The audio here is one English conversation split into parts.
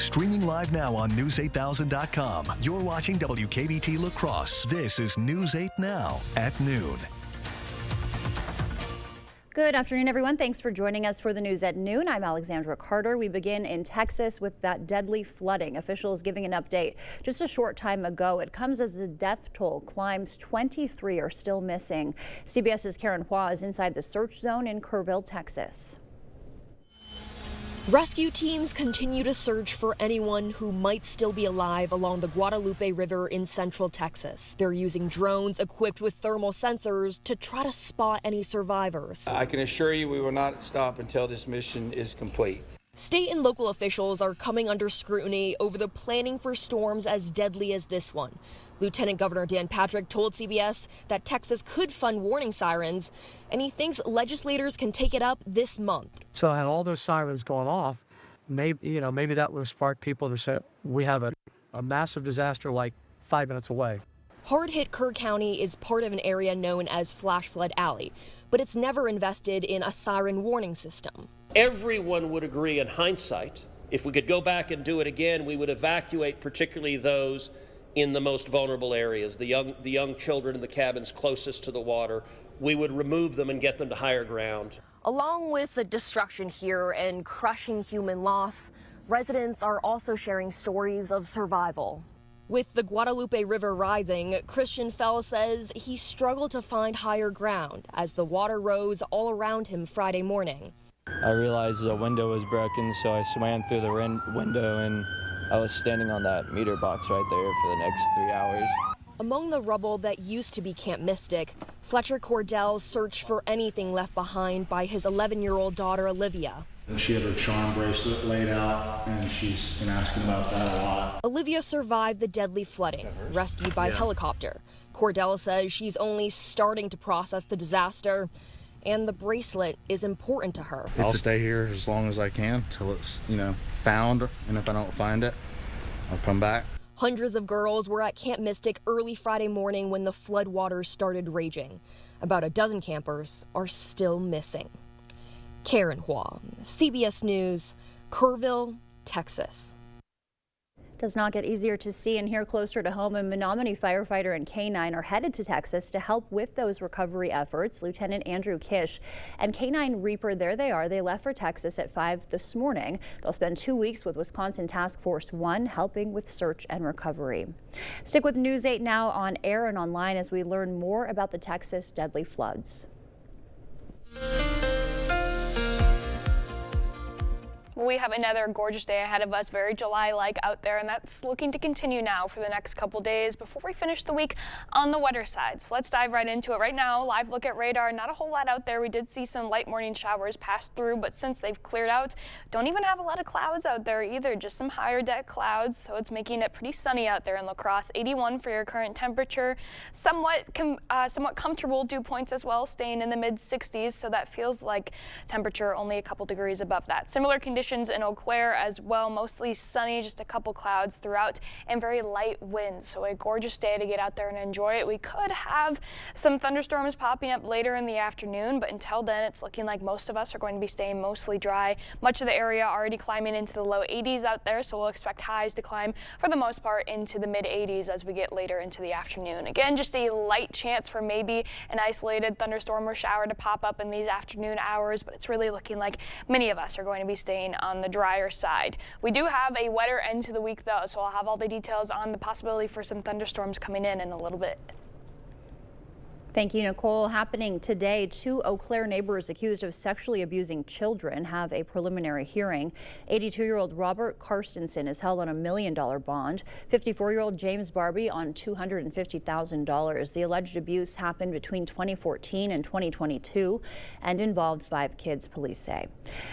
Streaming live now on News8000.com. You're watching WKBT La Crosse. This is News 8 Now at noon. Good afternoon, everyone. Thanks for joining us for the news at noon. I'm Alexandra Carter. We begin in Texas with that deadly flooding. Officials giving an update just a short time ago. It comes as the death toll climbs. 23 are still missing. CBS's Karen Hua is inside the search zone in Kerrville, Texas. Rescue teams continue to search for anyone who might still be alive along the Guadalupe River in central Texas. They're using drones equipped with thermal sensors to try to spot any survivors. I can assure you we will not stop until this mission is complete. State and local officials are coming under scrutiny over the planning for storms as deadly as this one. Lieutenant Governor Dan Patrick told CBS that Texas could fund warning sirens, and he thinks legislators can take it up this month. So had all those sirens going off, maybe that would spark people to say, we have a massive disaster like 5 minutes away. Hard-hit Kerr County is part of an area known as Flash Flood Alley, but it's never invested in a siren warning system. Everyone would agree in hindsight, if we could go back and do it again, we would evacuate particularly those in the most vulnerable areas, the young children in the cabins closest to the water. We would remove them and get them to higher ground. Along with the destruction here and crushing human loss, residents are also sharing stories of survival. With the Guadalupe River rising, Christian Fell says he struggled to find higher ground as the water rose all around him Friday morning. I realized the window was broken, so I swam through the window and I was standing on that meter box right there for the next 3 hours. Among the rubble that used to be Camp Mystic, Fletcher Cordell searched for anything left behind by his 11-year-old daughter, Olivia. She had her charm bracelet laid out, and she's been asking about that a lot. Olivia survived the deadly flooding, rescued by helicopter. Cordell says she's only starting to process the disaster, and the bracelet is important to her. I'll stay here as long as I can till it's, found, and if I don't find it, I'll come back. Hundreds of girls were at Camp Mystic early Friday morning when the floodwaters started raging. About a dozen campers are still missing. Karen Hua, CBS News, Kerrville, Texas. Does not get easier to see and hear closer to home. A Menominee firefighter and K-9 are headed to Texas to help with those recovery efforts. Lieutenant Andrew Kish and K-9 Reaper, there they are. They left for Texas at 5 this morning. They'll spend 2 weeks with Wisconsin Task Force 1 helping with search and recovery. Stick with News 8 Now on air and online as we learn more about the Texas deadly floods. We have another gorgeous day ahead of us, very July-like out there, and that's looking to continue now for the next couple days before we finish the week on the wetter side. So let's dive right into it. Right now, live look at radar, not a whole lot out there. We did see some light morning showers pass through, but since they've cleared out, don't even have a lot of clouds out there either, just some higher deck clouds, so it's making it pretty sunny out there in La Crosse. 81 for your current temperature, somewhat comfortable dew points as well, staying in the mid-60s, so that feels like temperature only a couple degrees above that. Similar conditions in Eau Claire as well, mostly sunny, just a couple clouds throughout, and very light winds. So a gorgeous day to get out there and enjoy it. We could have some thunderstorms popping up later in the afternoon, but until then, it's looking like most of us are going to be staying mostly dry. Much of the area already climbing into the low 80s out there, so we'll expect highs to climb for the most part into the mid 80s as we get later into the afternoon. Again, just a light chance for maybe an isolated thunderstorm or shower to pop up in these afternoon hours, but it's really looking like many of us are going to be staying on the drier side. We do have a wetter end to the week though, so I'll have all the details on the possibility for some thunderstorms coming in a little bit. Thank you, Nicole. Happening today, 2 Eau Claire neighbors accused of sexually abusing children have a preliminary hearing. 82-year-old Robert Karstensen is held on $1 million bond. 54-year-old James Barbie on $250,000. The alleged abuse happened between 2014 and 2022 and involved 5 kids, police say.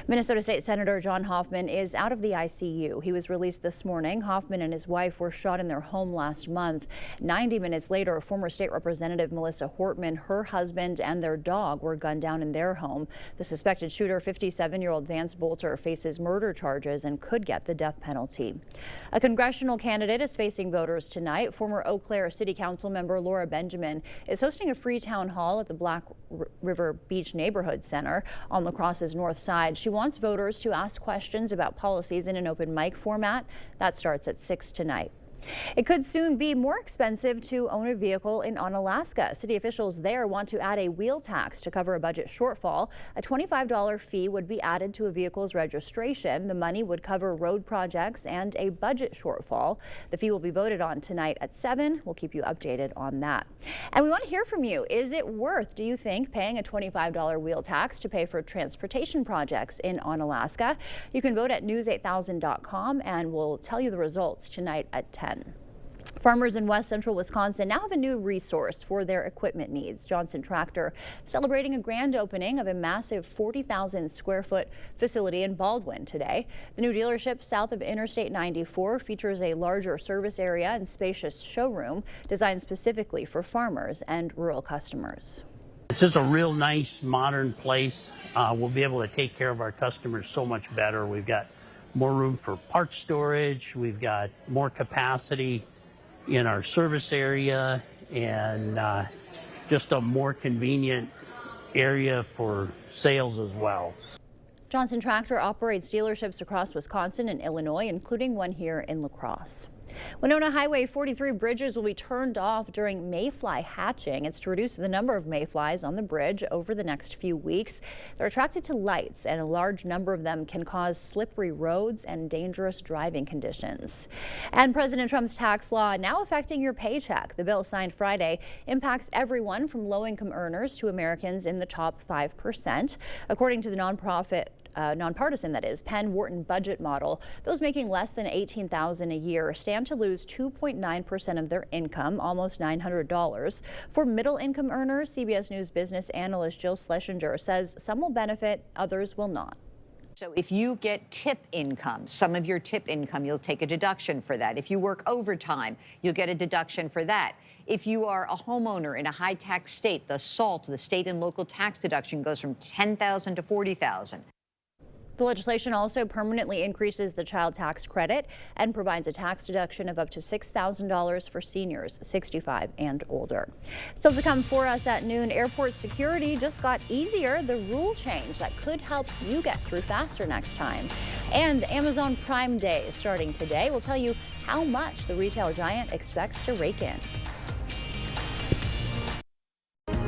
Minnesota State Senator John Hoffman is out of the ICU. He was released this morning. Hoffman and his wife were shot in their home last month. 90 minutes later, former state representative Melissa Horton Wortman, her husband, and their dog were gunned down in their home. The suspected shooter, 57-year-old Vance Bolter, faces murder charges and could get the death penalty. A congressional candidate is facing voters tonight. Former Eau Claire City Council member Laura Benjamin is hosting a free town hall at the Black River Beach Neighborhood Center on La Crosse's north side. She wants voters to ask questions about policies in an open mic format. That starts at 6 tonight. It could soon be more expensive to own a vehicle in Onalaska. City officials there want to add a wheel tax to cover a budget shortfall. A $25 fee would be added to a vehicle's registration. The money would cover road projects and a budget shortfall. The fee will be voted on tonight at 7. We'll keep you updated on that. And we want to hear from you. Is it worth, do you think, paying a $25 wheel tax to pay for transportation projects in Onalaska? You can vote at news8000.com, and we'll tell you the results tonight at 10. Farmers in west central Wisconsin now have a new resource for their equipment needs. Johnson Tractor celebrating a grand opening of a massive 40,000 square foot facility in Baldwin today. The new dealership south of Interstate 94 features a larger service area and spacious showroom designed specifically for farmers and rural customers. This is a real nice modern place. We'll be able to take care of our customers so much better. We've got more room for parts storage. We've got more capacity in our service area, and just a more convenient area for sales as well. Johnson Tractor operates dealerships across Wisconsin and Illinois, including one here in La Crosse. Winona Highway 43 bridges will be turned off during mayfly hatching. It's to reduce the number of mayflies on the bridge over the next few weeks. They're attracted to lights, and a large number of them can cause slippery roads and dangerous driving conditions. And President Trump's tax law now affecting your paycheck. The bill signed Friday impacts everyone from low-income earners to Americans in the top 5%. According to the nonpartisan, that is, Penn Wharton budget model, those making less than $18,000 a year stand to lose 2.9% of their income, almost $900. For middle-income earners, CBS News business analyst Jill Schlesinger says some will benefit, others will not. So if you get tip income, some of your tip income, you'll take a deduction for that. If you work overtime, you'll get a deduction for that. If you are a homeowner in a high-tax state, the SALT, the state and local tax deduction, goes from $10,000 to $40,000. The legislation also permanently increases the child tax credit and provides a tax deduction of up to $6,000 for seniors 65 and older. Still to come for us at noon, airport security just got easier. The rule change that could help you get through faster next time. And Amazon Prime Day is starting today. We'll tell you how much the retail giant expects to rake in.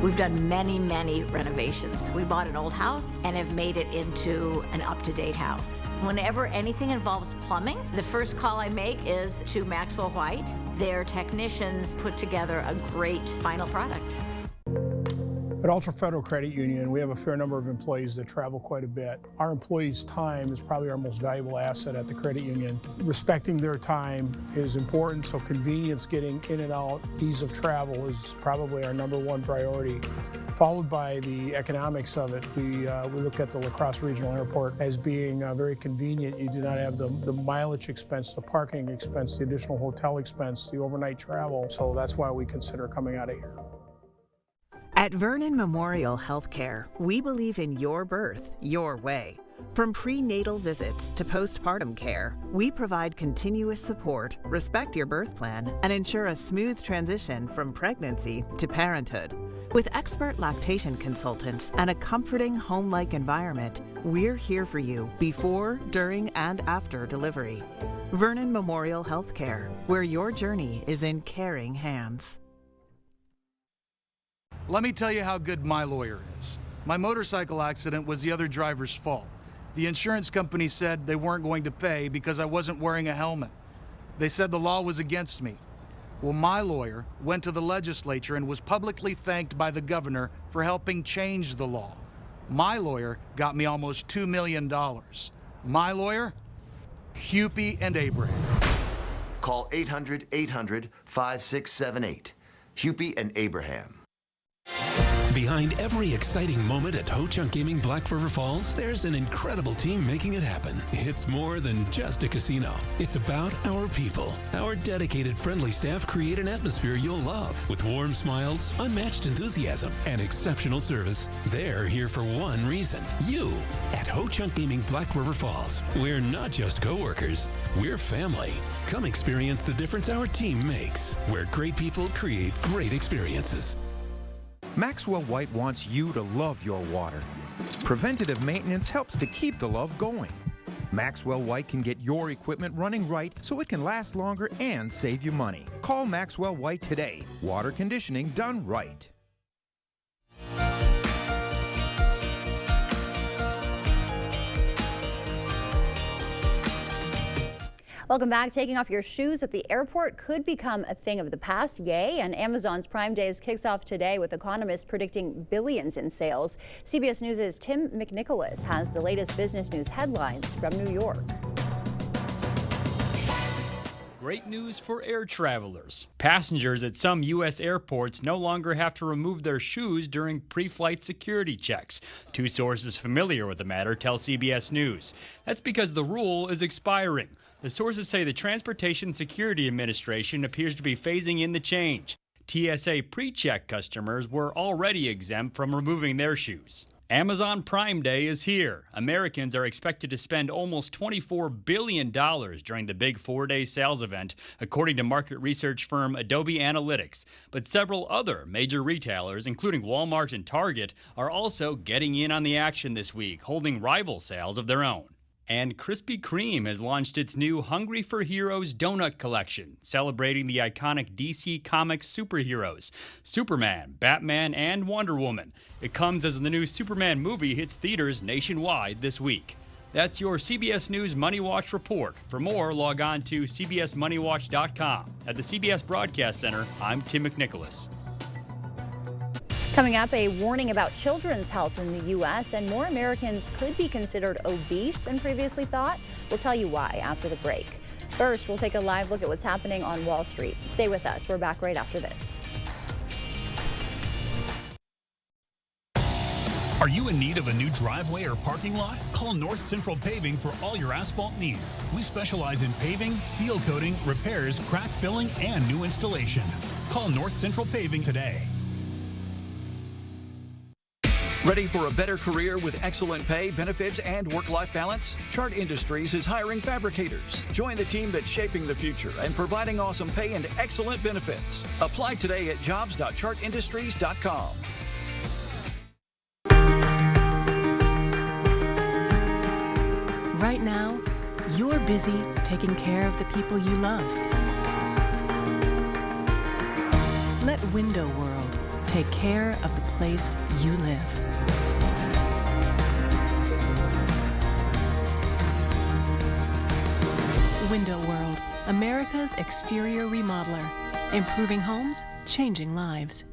We've done many, many renovations. We bought an old house and have made it into an up-to-date house. Whenever anything involves plumbing, the first call I make is to Maxwell White. Their technicians put together a great final product. At Ultra Federal Credit Union, we have a fair number of employees that travel quite a bit. Our employees' time is probably our most valuable asset at the credit union. Respecting their time is important, so convenience, getting in and out, ease of travel is probably our #1 priority, followed by the economics of it. We look at the La Crosse Regional Airport as being very convenient. You do not have the mileage expense, the parking expense, the additional hotel expense, the overnight travel, so that's why we consider coming out of here. At Vernon Memorial Healthcare, we believe in your birth, your way. From prenatal visits to postpartum care, we provide continuous support, respect your birth plan, and ensure a smooth transition from pregnancy to parenthood. With expert lactation consultants and a comforting home-like environment, we're here for you before, during, and after delivery. Vernon Memorial Healthcare, where your journey is in caring hands. Let me tell you how good my lawyer is. My motorcycle accident was the other driver's fault. The insurance company said they weren't going to pay because I wasn't wearing a helmet. They said the law was against me. Well, my lawyer went to the legislature and was publicly thanked by the governor for helping change the law. My lawyer got me almost $2 million. My lawyer? Hupy and Abraham. Call 800-800-5678. Hupy and Abraham. behind every exciting moment at Ho-Chunk Gaming Black River Falls, there's an incredible team making it happen. It's more than just a casino. It's about our people. Our dedicated, friendly staff create an atmosphere you'll love with warm smiles, unmatched enthusiasm, and exceptional service. They're here for one reason: you. At Ho-Chunk Gaming Black River Falls, we're not just co-workers, we're family. Come experience the difference our team makes, where great people create great experiences. Maxwell White wants you to love your water. Preventative maintenance helps to keep the love going. Maxwell White can get your equipment running right so it can last longer and save you money. Call Maxwell White today. Water conditioning done right. Welcome back. Taking off your shoes at the airport could become a thing of the past. Yay! And Amazon's Prime Days kicks off today with economists predicting billions in sales. CBS News' Tim McNicholas has the latest business news headlines from New York. Great news for air travelers. Passengers at some U.S. airports no longer have to remove their shoes during pre-flight security checks. Two sources familiar with the matter tell CBS News. That's because the rule is expiring. The sources say the Transportation Security Administration appears to be phasing in the change. TSA pre-check customers were already exempt from removing their shoes. Amazon Prime Day is here. Americans are expected to spend almost $24 billion during the big 4-day sales event, according to market research firm Adobe Analytics. But several other major retailers, including Walmart and Target, are also getting in on the action this week, holding rival sales of their own. And Krispy Kreme has launched its new Hungry for Heroes donut collection, celebrating the iconic DC Comics superheroes, Superman, Batman, and Wonder Woman. It comes as the new Superman movie hits theaters nationwide this week. That's your CBS News Money Watch report. For more, log on to cbsmoneywatch.com. At the CBS Broadcast Center, I'm Tim McNicholas. Coming up, a warning about children's health in the U.S. and more Americans could be considered obese than previously thought. We'll tell you why after the break. First, we'll take a live look at what's happening on Wall Street. Stay with us. We're back right after this. Are you in need of a new driveway or parking lot? Call North Central Paving for all your asphalt needs. We specialize in paving, seal coating, repairs, crack filling, and new installation. Call North Central Paving today. Ready for a better career with excellent pay, benefits, and work-life balance? Chart Industries is hiring fabricators. Join the team that's shaping the future and providing awesome pay and excellent benefits. Apply today at jobs.chartindustries.com. Right now, you're busy taking care of the people you love. Let Window World take care of the place you live. Window World, America's exterior remodeler. Improving homes, changing lives.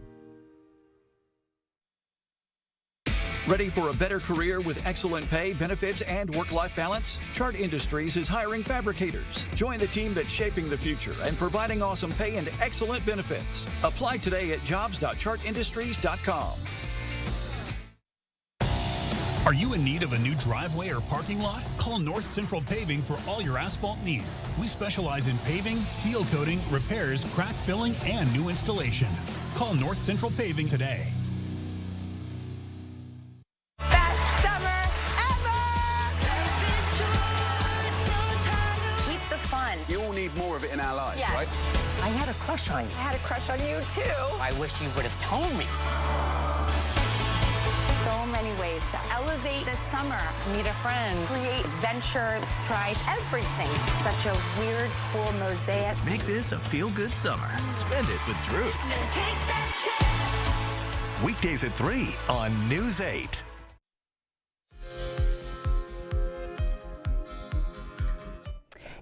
Ready for a better career with excellent pay, benefits, and work-life balance? Chart Industries is hiring fabricators. Join the team that's shaping the future and providing awesome pay and excellent benefits. Apply today at jobs.chartindustries.com. Are you in need of a new driveway or parking lot? Call North Central Paving for all your asphalt needs. We specialize in paving, seal coating, repairs, crack filling, and new installation. Call North Central Paving today. Best summer ever! Keep the fun. You all need more of it in our lives, Yes. right? I had a crush on you. I had a crush on you too. I wish you would have told me. So many ways to elevate the summer. Meet a friend. Create adventure. Try everything. Such a weird, cool mosaic. Make this a feel-good summer. Spend it with Drew. Weekdays at 3 on News 8.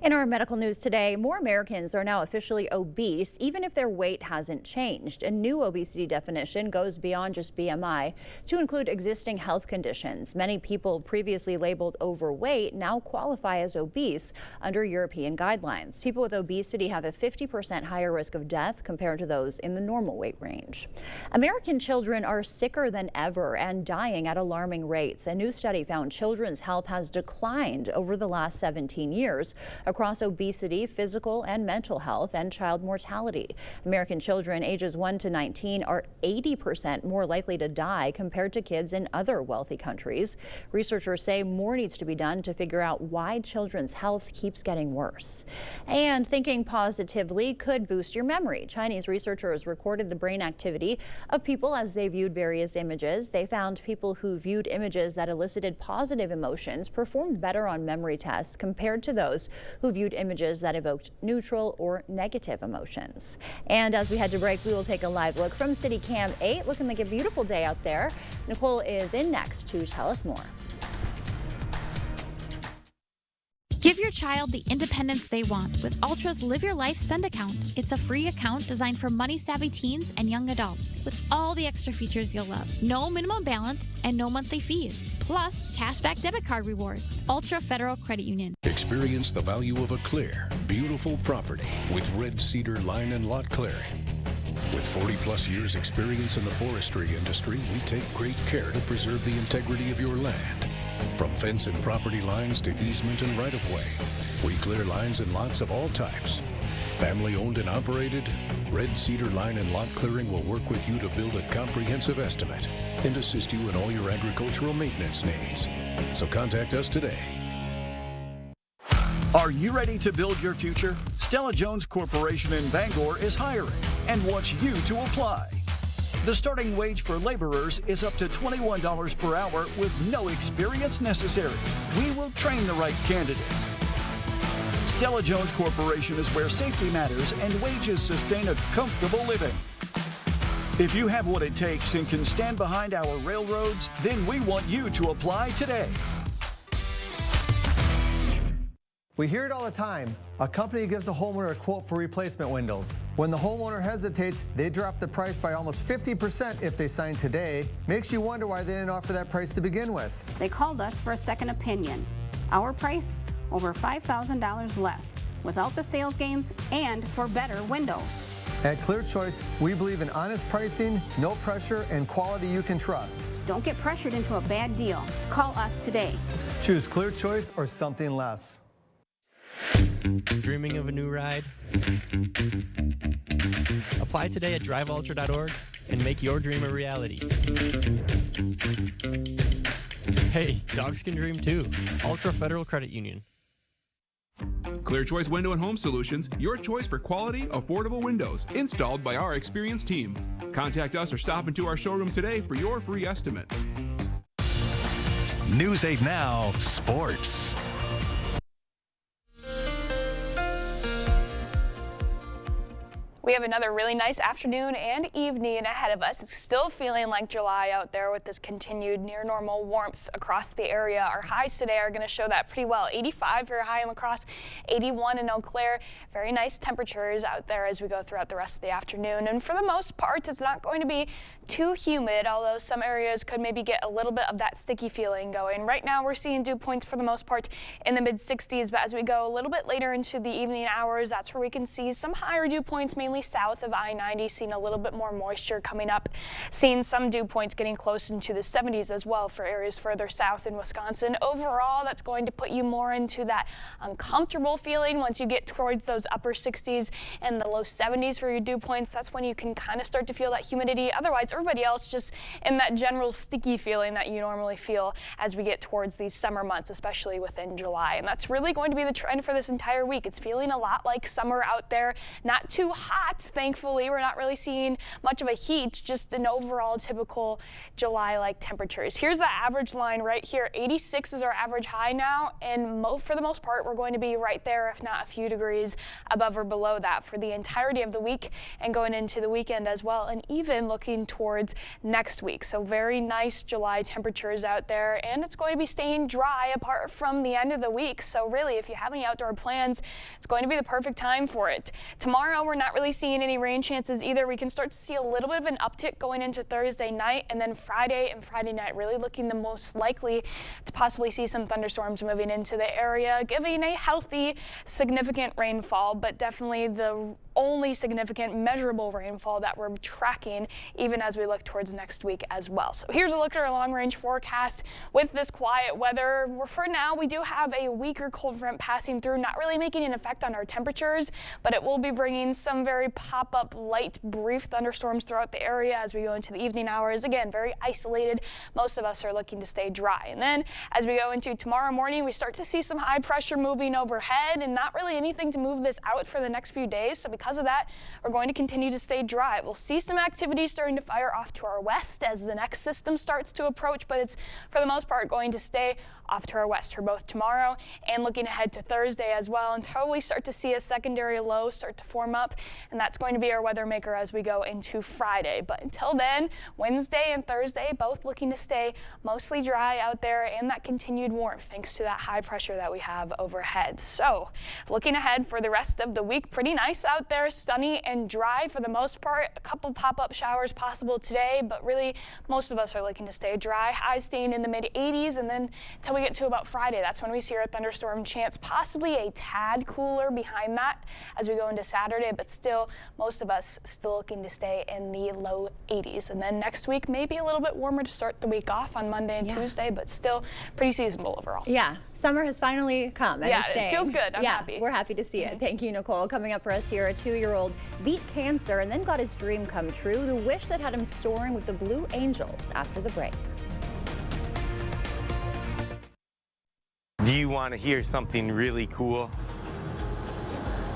In our medical news today, more Americans are now officially obese, even if their weight hasn't changed. A new obesity definition goes beyond just BMI to include existing health conditions. Many people previously labeled overweight now qualify as obese under European guidelines. People with obesity have a 50% higher risk of death compared to those in the normal weight range. American children are sicker than ever and dying at alarming rates. A new study found children's health has declined over the last 17 years. Across obesity, physical and mental health, and child mortality. American children ages 1 to 19 are 80% more likely to die compared to kids in other wealthy countries. Researchers say more needs to be done to figure out why children's health keeps getting worse. And thinking positively could boost your memory. Chinese researchers recorded the brain activity of people as they viewed various images. They found people who viewed images that elicited positive emotions performed better on memory tests compared to those who viewed images that evoked neutral or negative emotions. And as we head to break, we will take a live look from City Cam 8. Looking like a beautiful day out there. Nicole is in next to tell us more. Give your child the independence they want with Ultra's Live Your Life Spend account. It's a free account designed for money-savvy teens and young adults with all the extra features you'll love. No minimum balance and no monthly fees. Plus, cashback debit card rewards. Ultra Federal Credit Union. Experience the value of a clear, beautiful property with Red Cedar Line and Lot Clearing. With 40-plus years experience in the forestry industry, we take great care to preserve the integrity of your land. From fence and property lines to easement and right-of-way, we clear lines and lots of all types. Family owned and operated, Red Cedar Line and Lot Clearing will work with you to build a comprehensive estimate and assist you in all your agricultural maintenance needs. So contact us today. Are you ready to build your future? Stella Jones Corporation in Bangor is hiring and wants you to apply. The starting wage for laborers is up to $21 per hour with no experience necessary. We will train the right candidate. Stella Jones Corporation is where safety matters and wages sustain a comfortable living. If you have what it takes and can stand behind our railroads, then we want you to apply today. We hear it all the time. A company gives a homeowner a quote for replacement windows. When the homeowner hesitates, they drop the price by almost 50% if they sign today. Makes you wonder why they didn't offer that price to begin with. They called us for a second opinion. Our price, over $5,000 less, without the sales games and for better windows. At Clear Choice, we believe in honest pricing, no pressure, and quality you can trust. Don't get pressured into a bad deal. Call us today. Choose Clear Choice or something less. Dreaming of a new ride? Apply today at driveultra.org and make your dream a reality. Hey, dogs can dream too. Ultra Federal Credit Union. Clear Choice Window and Home Solutions, your choice for quality, affordable windows, installed by our experienced team. Contact us or stop into our showroom today for your free estimate. News 8 Now, Sports. We have another really nice afternoon and evening ahead of us. It's still feeling like July out there with this continued near normal warmth across the area. Our highs today are going to show that pretty well. 85 for your high in La Crosse, 81 in Eau Claire. Very nice temperatures out there as we go throughout the rest of the afternoon. And for the most part, it's not going to be too humid, although some areas could maybe get a little bit of that sticky feeling going. Right now, we're seeing dew points for the most part in the mid-60s, but as we go a little bit later into the evening hours, that's where we can see some higher dew points, mainly south of I-90, seeing a little bit more moisture coming up, seeing some dew points getting close into the 70s as well for areas further south in Wisconsin. Overall, that's going to put you more into that uncomfortable feeling once you get towards those upper 60s and the low 70s for your dew points. That's when you can kind of start to feel that humidity. Otherwise, everybody else just in that general sticky feeling that you normally feel as we get towards these summer months, especially within July. And that's really going to be the trend for this entire week. It's feeling a lot like summer out there, not too hot, hot, thankfully. We're not really seeing much of a heat, just an overall typical July-like temperatures. Here's the average line right here. 86 is our average high now, and for the most part, we're going to be right there, if not a few degrees above or below that for the entirety of the week and going into the weekend as well, and even looking towards next week. So very nice July temperatures out there, and it's going to be staying dry apart from the end of the week. So really, if you have any outdoor plans, it's going to be the perfect time for it. Tomorrow, we're not really seeing any rain chances either. We can start to see a little bit of an uptick going into Thursday night, and then Friday and Friday night really looking the most likely to possibly see some thunderstorms moving into the area, giving a healthy, significant rainfall, but definitely the only significant measurable rainfall that we're tracking even as we look towards next week as well. So here's a look at our long-range forecast with this quiet weather. For now, we do have a weaker cold front passing through, not really making an effect on our temperatures, but it will be bringing some very pop-up light brief thunderstorms throughout the area as we go into the evening hours. Again, very isolated. Most of us are looking to stay dry. And then as we go into tomorrow morning, we start to see some high pressure moving overhead and not really anything to move this out for the next few days. So because of that, we're going to continue to stay dry. We'll see some activity starting to fire off to our west as the next system starts to approach, but it's for the most part going to stay off to our west for both tomorrow and looking ahead to Thursday as well, until we start to see a secondary low start to form up, and that's going to be our weather maker as we go into Friday. But until then, Wednesday and Thursday both looking to stay mostly dry out there and that continued warmth thanks to that high pressure that we have overhead. So looking ahead for the rest of the week, pretty nice out there, sunny and dry for the most part. A couple pop-up showers possible today, but really most of us are looking to stay dry. Highs staying in the mid-80s, and then until we get to about Friday, that's when we see our thunderstorm chance, possibly a tad cooler behind that as we go into Saturday, but still most of us still looking to stay in the low 80s. And then next week, maybe a little bit warmer to start the week off on Monday and Tuesday, but still pretty seasonable overall. Yeah, summer has finally come and is staying. It feels good. I'm happy. We're happy to see it. Thank you, Nicole. Coming up for us here, a 2-year-old beat cancer and then got his dream come true, the wish that had him soaring with the Blue Angels after the break. Do you want to hear something really cool?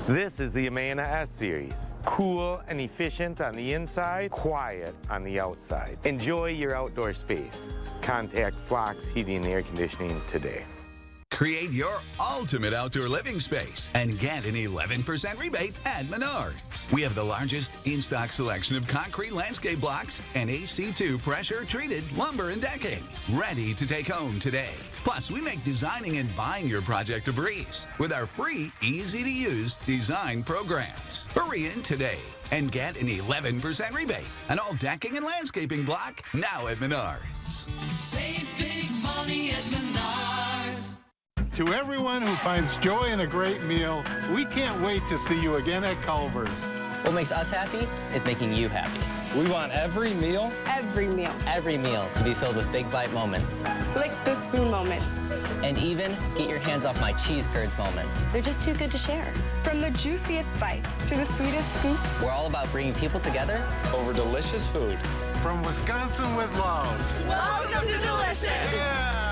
This is the Amana S Series. Cool and efficient on the inside, quiet on the outside. Enjoy your outdoor space. Contact Flox Heating and Air Conditioning today. Create your ultimate outdoor living space and get an 11% rebate at Menards. We have the largest in-stock selection of concrete landscape blocks and HC2 pressure-treated lumber and decking, ready to take home today. Plus, we make designing and buying your project a breeze with our free, easy-to-use design programs. Hurry in today and get an 11% rebate on all decking and landscaping block now at Menards. Save big money at Menards. To everyone who finds joy in a great meal, we can't wait to see you again at Culver's. What makes us happy is making you happy. We want every meal to be filled with big bite moments. Lick the spoon moments. And even get your hands off my cheese curds moments. They're just too good to share. From the juiciest bites to the sweetest scoops. We're all about bringing people together over delicious food. From Wisconsin with love. Welcome to Delicious. Yeah.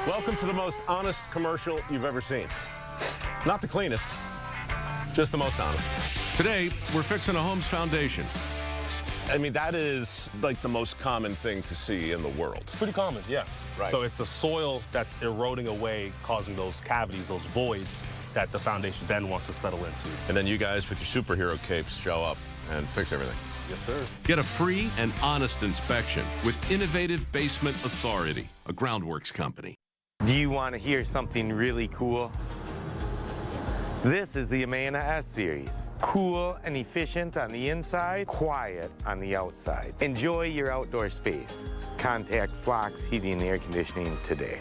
Welcome to the most honest commercial you've ever seen. Not the cleanest, just the most honest. Today, we're fixing a home's foundation. I mean, that is like the most common thing to see in the world. Pretty common, yeah. Right. So it's the soil that's eroding away, causing those cavities, those voids that the foundation then wants to settle into. And then you guys with your superhero capes show up and fix everything. Yes, sir. Get a free and honest inspection with Innovative Basement Authority, a Groundworks company. Do you want to hear something really cool? This is the Amana S Series. Cool and efficient on the inside, quiet on the outside. Enjoy your outdoor space. Contact Flox Heating and Air Conditioning today.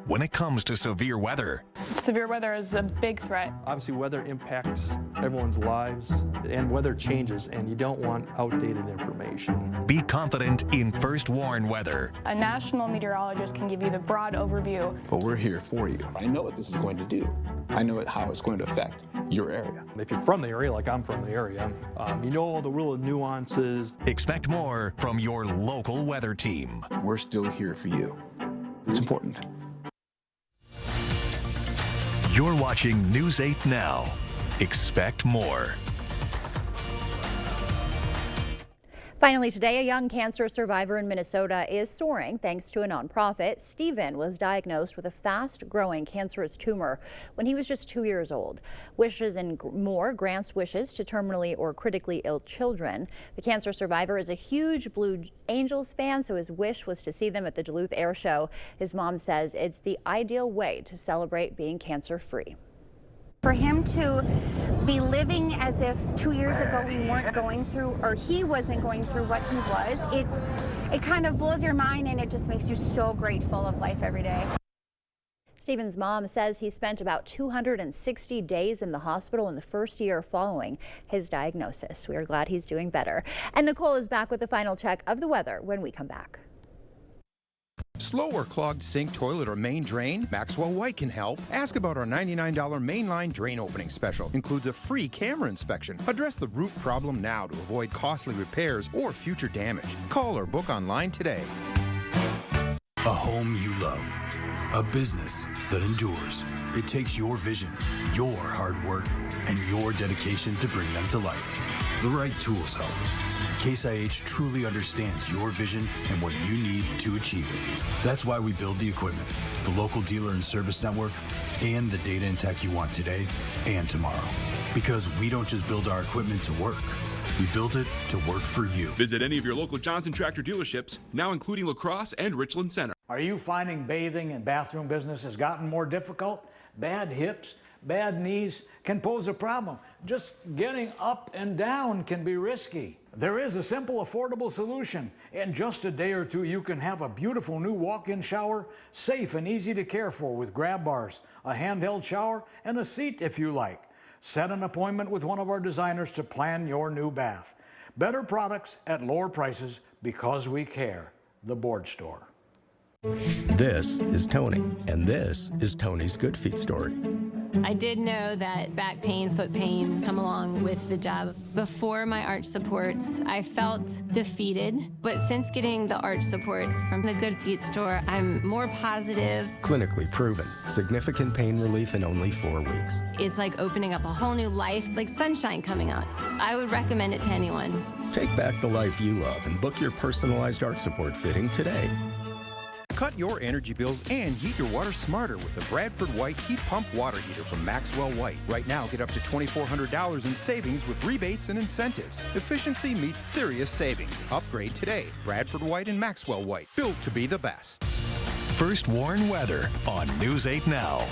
When it comes to severe weather, Severe weather is a big threat. Obviously, weather impacts everyone's lives, and weather changes, and you don't want outdated information. be confident in First Warn Weather. A national meteorologist can give you the broad overview. But we're here for you. I know what this is going to do. I know how it's going to affect your area. If you're from the area, like I'm from the area, you know all the real nuances. Expect more from your local weather team. We're still here for you. It's important. You're watching News 8 Now. Expect more. Finally today, a young cancer survivor in Minnesota is soaring thanks to a nonprofit. Stephen was diagnosed with a fast-growing cancerous tumor when he was just 2 years old. Wishes and More grants wishes to terminally or critically ill children. The cancer survivor is a huge Blue Angels fan, so his wish was to see them at the Duluth Air Show. His mom says it's the ideal way to celebrate being cancer-free. For him to be living as if 2 years ago we weren't going through, or he wasn't going through what he was, it kind of blows your mind, and it just makes you so grateful of life every day. Stephen's mom says he spent about 260 days in the hospital in the first year following his diagnosis. We are glad he's doing better. And Nicole is back with the final check of the weather when we come back. Slow or clogged sink, toilet, or main drain? Maxwell White can help. Ask about our $99 mainline drain opening special. Includes a free camera inspection. Address the root problem now to avoid costly repairs or future damage. Call or book online today. A home you love. A business that endures. It takes your vision, your hard work, and your dedication to bring them to life. The right tools help. Case IH truly understands your vision and what you need to achieve it. That's why we build the equipment, the local dealer and service network, and the data and tech you want today and tomorrow. Because we don't just build our equipment to work. We build it to work for you. Visit any of your local Johnson Tractor dealerships, now including La Crosse and Richland Center. Are you finding bathing and bathroom business has gotten more difficult? Bad hips, bad knees can pose a problem. Just getting up and down can be risky. There is a simple, affordable solution. In just a day or two, you can have a beautiful new walk-in shower, safe and easy to care for with grab bars, a handheld shower, and a seat if you like. Set an appointment with one of our designers to plan your new bath. Better products at lower prices because we care. The Board Store. This is Tony, and this is Tony's Good Feet story. I did know that back pain, foot pain come along with the job. Before my arch supports, I felt defeated, but since getting the arch supports from the Good Feet store, I'm more positive. Clinically proven, significant pain relief in only 4 weeks. It's like opening up a whole new life, like sunshine coming out. I would recommend it to anyone. Take back the life you love and book your personalized arch support fitting today. Cut your energy bills and heat your water smarter with the Bradford White Heat Pump Water Heater from Maxwell White. Right now, get up to $2,400 in savings with rebates and incentives. Efficiency meets serious savings. Upgrade today. Bradford White and Maxwell White, built to be the best. First Warn Weather on News 8 Now.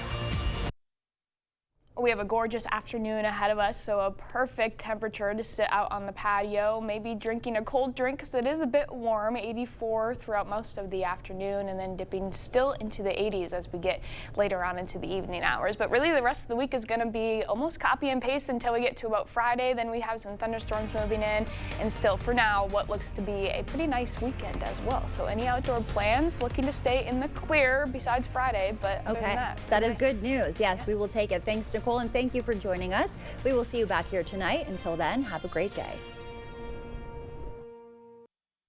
We have a gorgeous afternoon ahead of us, so a perfect temperature to sit out on the patio, maybe drinking a cold drink because it is a bit warm, 84 throughout most of the afternoon, and then dipping still into the 80s as we get later on into the evening hours. But really the rest of the week is going to be almost copy and paste until we get to about Friday. Then we have some thunderstorms moving in, and still for now what looks to be a pretty nice weekend as well. So any outdoor plans, looking to stay in the clear besides Friday, but other than that is good news. Yes, we will take it. Thanks, Nicole, and thank you for joining us. We will see you back here tonight. Until then, have a great day.